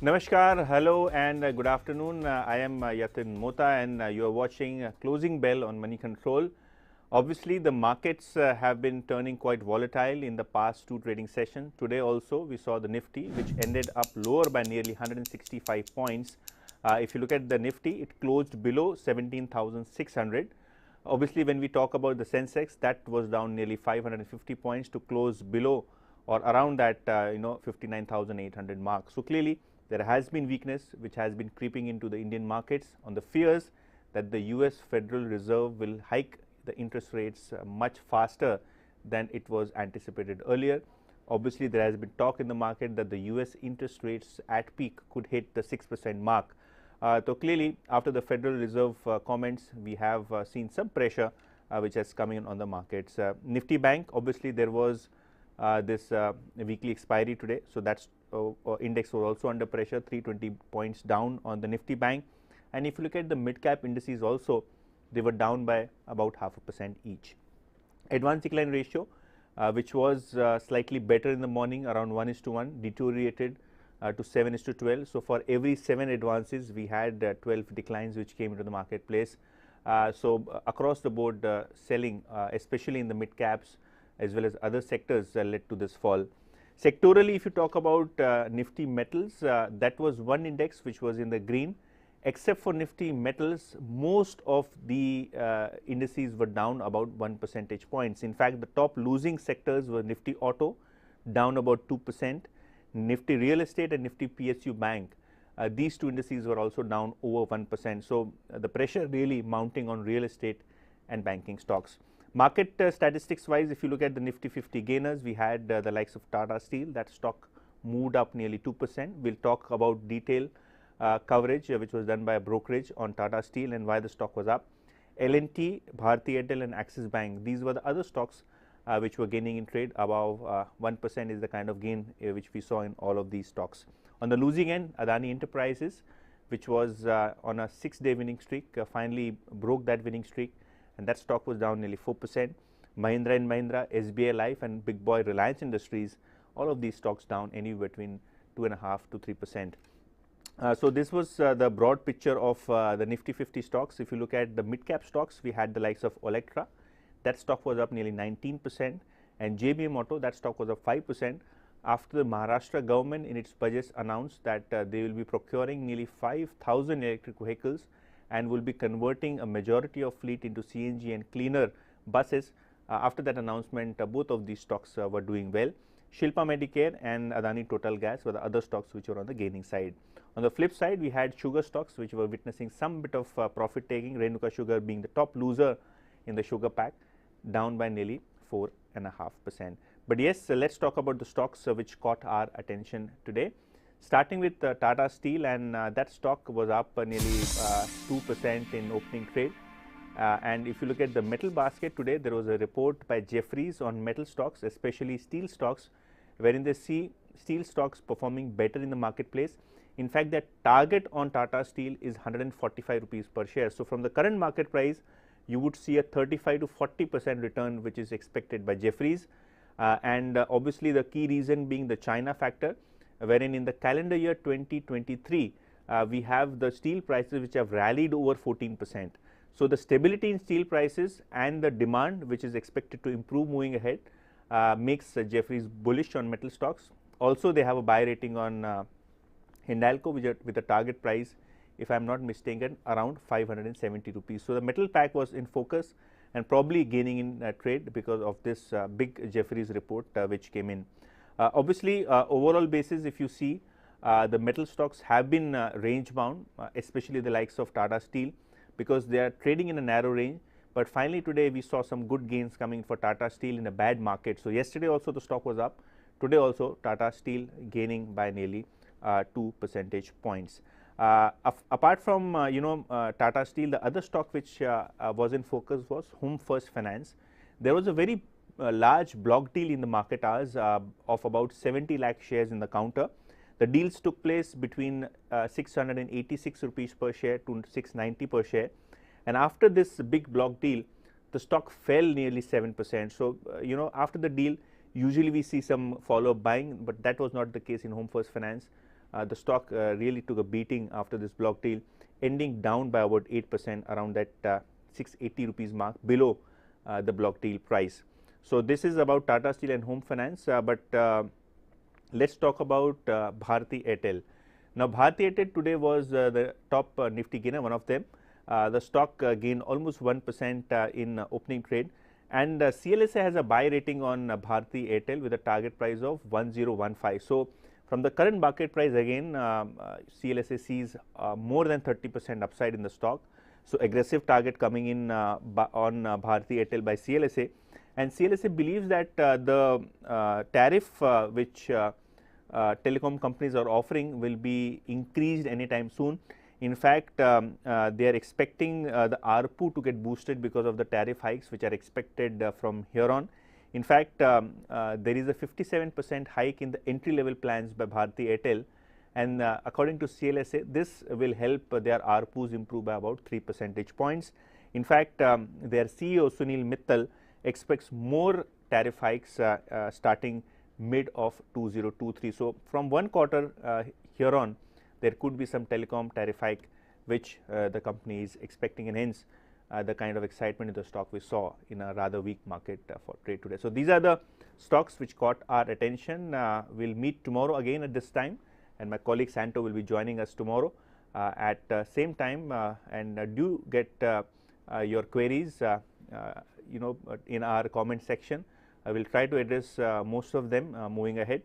Namaskar, hello and good afternoon. I am Yatin Mota and you are watching Closing Bell on Moneycontrol. Obviously, the markets have been turning quite volatile in the past two trading sessions. Today also we saw the Nifty which ended up lower by nearly 165 points. If you look at the Nifty, it closed below 17,600. Obviously, when we talk about the Sensex, that was down nearly 550 points to close below or around that 59,800 mark. So clearly there has been weakness which has been creeping into the Indian markets on the fears that the US Federal Reserve will hike the interest rates much faster than it was anticipated earlier. Obviously, there has been talk in the market that the US interest rates at peak could hit the 6% mark. So clearly, after the Federal Reserve comments, we have seen some pressure which has come in on the markets. Nifty Bank, obviously, there was this weekly expiry today, so that's index was also under pressure, 320 points down on the Nifty Bank. And if you look at the mid cap indices also, they were down by about 0.5% each. Advance decline ratio, which was slightly better in the morning, around 1:1, deteriorated to 7:12. So for every 7 advances, we had 12 declines which came into the marketplace. So across the board, selling, especially in the mid caps as well as other sectors, led to this fall. Sectorally, if you talk about Nifty metals, that was one index which was in the green. Except for Nifty metals, most of the indices were down about 1 percentage points. In fact, the top losing sectors were Nifty auto, down about 2%, Nifty real estate and Nifty PSU bank. These two indices were also down over 1%. So the pressure really mounting on real estate and banking stocks. Market statistics wise, if you look at the Nifty 50 gainers, we had the likes of Tata Steel. That stock moved up nearly 2%. We'll talk about detail coverage which was done by a brokerage on Tata Steel and why the stock was up. L&T, Bharti Airtel and Axis Bank, these were the other stocks which were gaining in trade. Above 1% is the kind of gain which we saw in all of these stocks. On the losing end, Adani Enterprises, which was on a 6-day winning streak, finally broke that winning streak, and that stock was down nearly 4%. Mahindra and Mahindra, SBI Life and big boy Reliance Industries, all of these stocks down anywhere between 2.5 to 3%. So this was the broad picture of the Nifty 50 stocks. If you look at the mid cap stocks, we had the likes of Electra, that stock was up nearly 19%, and JBM Auto, that stock was up 5%. After the Maharashtra government in its budgets announced that they will be procuring nearly 5,000 electric vehicles and will be converting a majority of fleet into CNG and cleaner buses. After that announcement, both of these stocks were doing well. Shilpa Medicare and Adani Total Gas were the other stocks which were on the gaining side. On the flip side, we had sugar stocks which were witnessing some bit of profit taking, Renuka Sugar being the top loser in the sugar pack, down by nearly 4.5%. But yes, let's talk about the stocks which caught our attention today. Starting with Tata Steel, and that stock was up nearly 2% in opening trade. And if you look at the metal basket today, there was a report by Jefferies on metal stocks, especially steel stocks, wherein they see steel stocks performing better in the marketplace. In fact, their target on Tata Steel is 145 rupees per share. So from the current market price, you would see a 35 to 40% return which is expected by Jefferies. And obviously, the key reason being the China factor, wherein in the calendar year 2023, we have the steel prices which have rallied over 14%. So the stability in steel prices and the demand which is expected to improve moving ahead makes Jefferies bullish on metal stocks. Also, they have a buy rating on Hindalco with a target price, if I am not mistaken, around 570 rupees. So the metal pack was in focus and probably gaining in trade because of this big Jefferies report which came in. Obviously, overall basis, if you see, the metal stocks have been range bound, especially the likes of Tata Steel, because they are trading in a narrow range. But finally today we saw some good gains coming for Tata Steel in a bad market. So yesterday also the stock was up, today also Tata Steel gaining by nearly 2 percentage points. Apart from Tata Steel, the other stock which was in focus was HomeFirst Finance. There was a very large block deal in the market hours of about 70 lakh shares in the counter. The deals took place between 686 rupees per share to 690 per share, and after this big block deal, the stock fell nearly 7%. So after the deal, usually we see some follow-up buying, but that was not the case in HomeFirst Finance. the stock really took a beating after this block deal, ending down by about 8% around that 680 rupees mark, below the block deal price. So this is about Tata Steel and Home Finance, but let's talk about Bharti Airtel. Now, Bharti Airtel today was the top Nifty gainer, one of them. The stock gained almost 1% in opening trade, and CLSA has a buy rating on Bharti Airtel with a target price of 1015. So from the current market price, again CLSA sees more than 30% upside in the stock. So aggressive target coming in on Bharti Airtel by CLSA, and CLSA believes that the tariff which telecom companies are offering will be increased anytime soon. In fact, they are expecting the ARPU to get boosted because of the tariff hikes which are expected from here on. In fact, there is a 57% hike in the entry level plans by Bharti Airtel, and according to CLSA, this will help their ARPUs improve by about 3 percentage points. In fact, their CEO Sunil Mittal expects more tariff hikes starting mid of 2023. So from one quarter here on, there could be some telecom tariff hike which the company is expecting, and hence the kind of excitement in the stock we saw in a rather weak market for trade today. So these are the stocks which caught our attention. We'll meet tomorrow again at this time, and my colleague Santo will be joining us tomorrow at same time, and do get your queries in our comment section. I will try to address most of them moving ahead.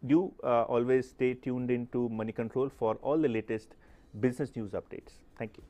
Do always stay tuned into Money Control for all the latest business news updates. Thank you.